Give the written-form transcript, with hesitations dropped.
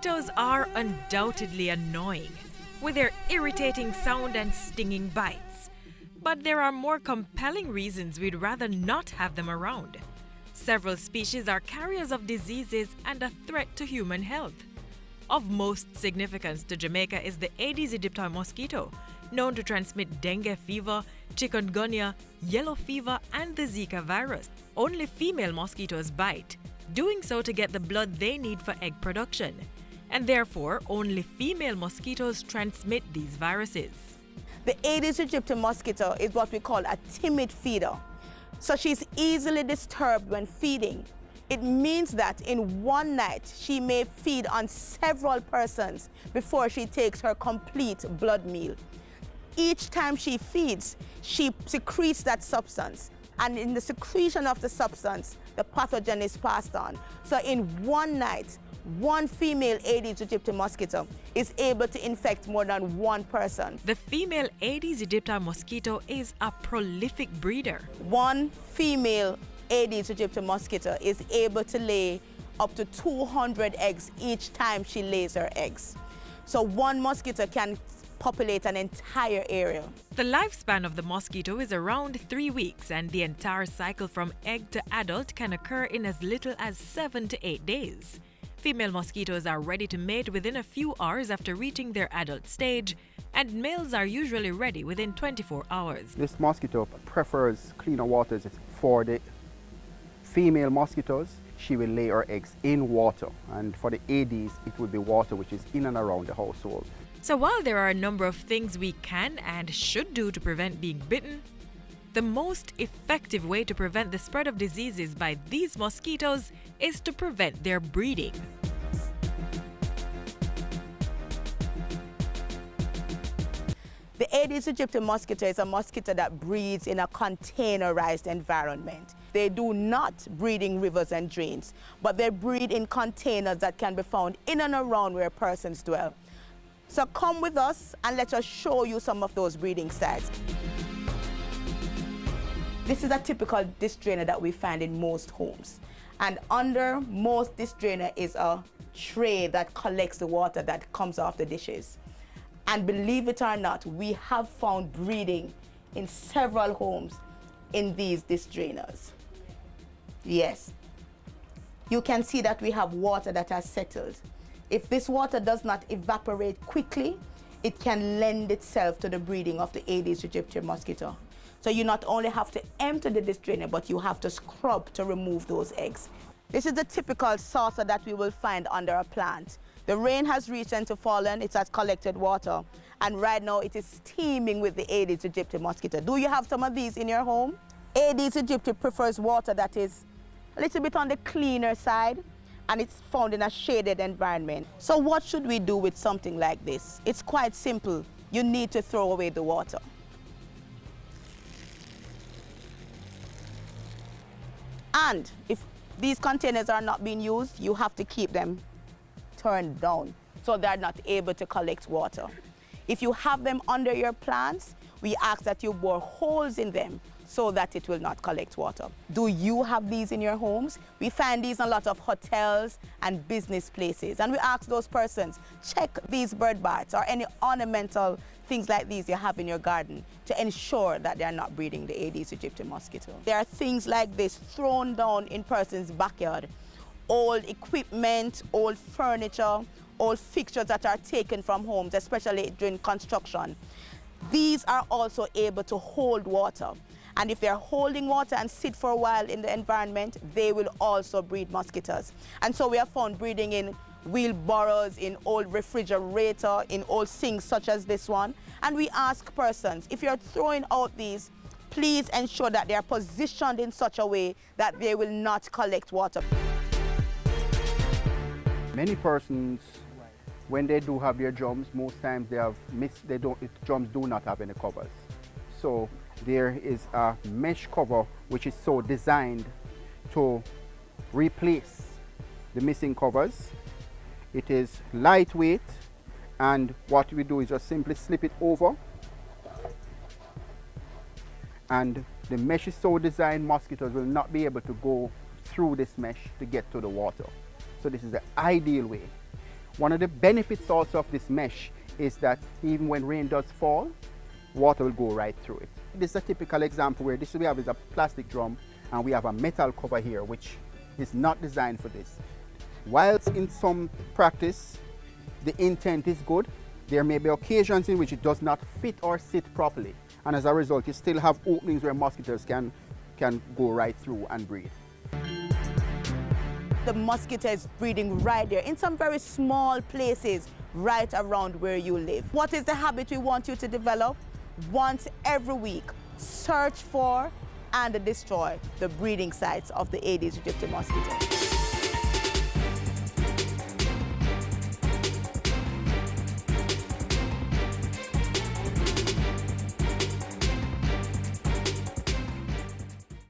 Mosquitoes are undoubtedly annoying, with their irritating sound and stinging bites. But there are more compelling reasons we'd rather not have them around. Several species are carriers of diseases and a threat to human health. Of most significance to Jamaica is the Aedes aegypti mosquito, known to transmit dengue fever, chikungunya, yellow fever, and the Zika virus. Only female mosquitoes bite, doing so to get the blood they need for egg production. And therefore, only female mosquitoes transmit these viruses. The Aedes aegypti mosquito is what we call a timid feeder. So she's easily disturbed when feeding. It means that in one night, she may feed on several persons before she takes her complete blood meal. Each time she feeds, she secretes that substance. And in the secretion of the substance, the pathogen is passed on. So in one night, one female Aedes aegypti mosquito is able to infect more than one person. The female Aedes aegypti mosquito is a prolific breeder. One female Aedes aegypti mosquito is able to lay up to 200 eggs each time she lays her eggs. So one mosquito can populate an entire area. The lifespan of the mosquito is around 3 weeks, and the entire cycle from egg to adult can occur in as little as 7 to 8 days. Female mosquitoes are ready to mate within a few hours after reaching their adult stage, and males are usually ready within 24 hours. This mosquito prefers cleaner waters. For the female mosquitoes, she will lay her eggs in water, and for the Aedes, it will be water which is in and around the household. So while there are a number of things we can and should do to prevent being bitten, the most effective way to prevent the spread of diseases by these mosquitoes is to prevent their breeding. The Aedes aegypti mosquito is a mosquito that breeds in a containerized environment. They do not breed in rivers and drains, but they breed in containers that can be found in and around where persons dwell. So come with us and let us show you some of those breeding sites. This is a typical dish drainer that we find in most homes. And under most dish drainer is a tray that collects the water that comes off the dishes. And believe it or not, we have found breeding in several homes in these dish drainers. Yes. You can see that we have water that has settled. If this water does not evaporate quickly, it can lend itself to the breeding of the Aedes aegypti mosquito. So you not only have to empty the dish drainer, but you have to scrub to remove those eggs. This is the typical saucer that we will find under a plant. The rain has recently fallen, it has collected water, and right now it is steaming with the Aedes aegypti mosquito. Do you have some of these in your home? Aedes aegypti prefers water that is a little bit on the cleaner side, and it's found in a shaded environment. So what should we do with something like this? It's quite simple. You need to throw away the water. And if these containers are not being used, you have to keep them turned down so they're not able to collect water. If you have them under your plants, we ask that you bore holes in them so that it will not collect water. Do you have these in your homes? We find these in a lot of hotels and business places. And we ask those persons, check these bird baths or any ornamental things like these you have in your garden to ensure that they are not breeding the Aedes aegypti mosquito. There are things like this thrown down in person's backyard. Old equipment, old furniture, old fixtures that are taken from homes, especially during construction. These are also able to hold water. And if they're holding water and sit for a while in the environment, they will also breed mosquitoes. And so we have found breeding in wheelbarrows, in old refrigerator, in old sinks such as this one. And we ask persons, if you're throwing out these, please ensure that they are positioned in such a way that they will not collect water. Many persons, when they do have their drums, most times drums do not have any covers. So there is a mesh cover which is so designed to replace the missing covers. It is lightweight, and what we do is just simply slip it over, and the mesh is so designed mosquitoes will not be able to go through this mesh to get to the water. So this is the ideal way. One of the benefits also of this mesh is that even when rain does fall, water will go right through it. This is a typical example where this we have is a plastic drum and we have a metal cover here which is not designed for this. Whilst in some practice the intent is good, there may be occasions in which it does not fit or sit properly, and as a result you still have openings where mosquitoes can go right through and breed. The mosquito is breeding right there in some very small places right around where you live. What is the habit we want you to develop? Once every week, search for and destroy the breeding sites of the Aedes aegypti mosquito.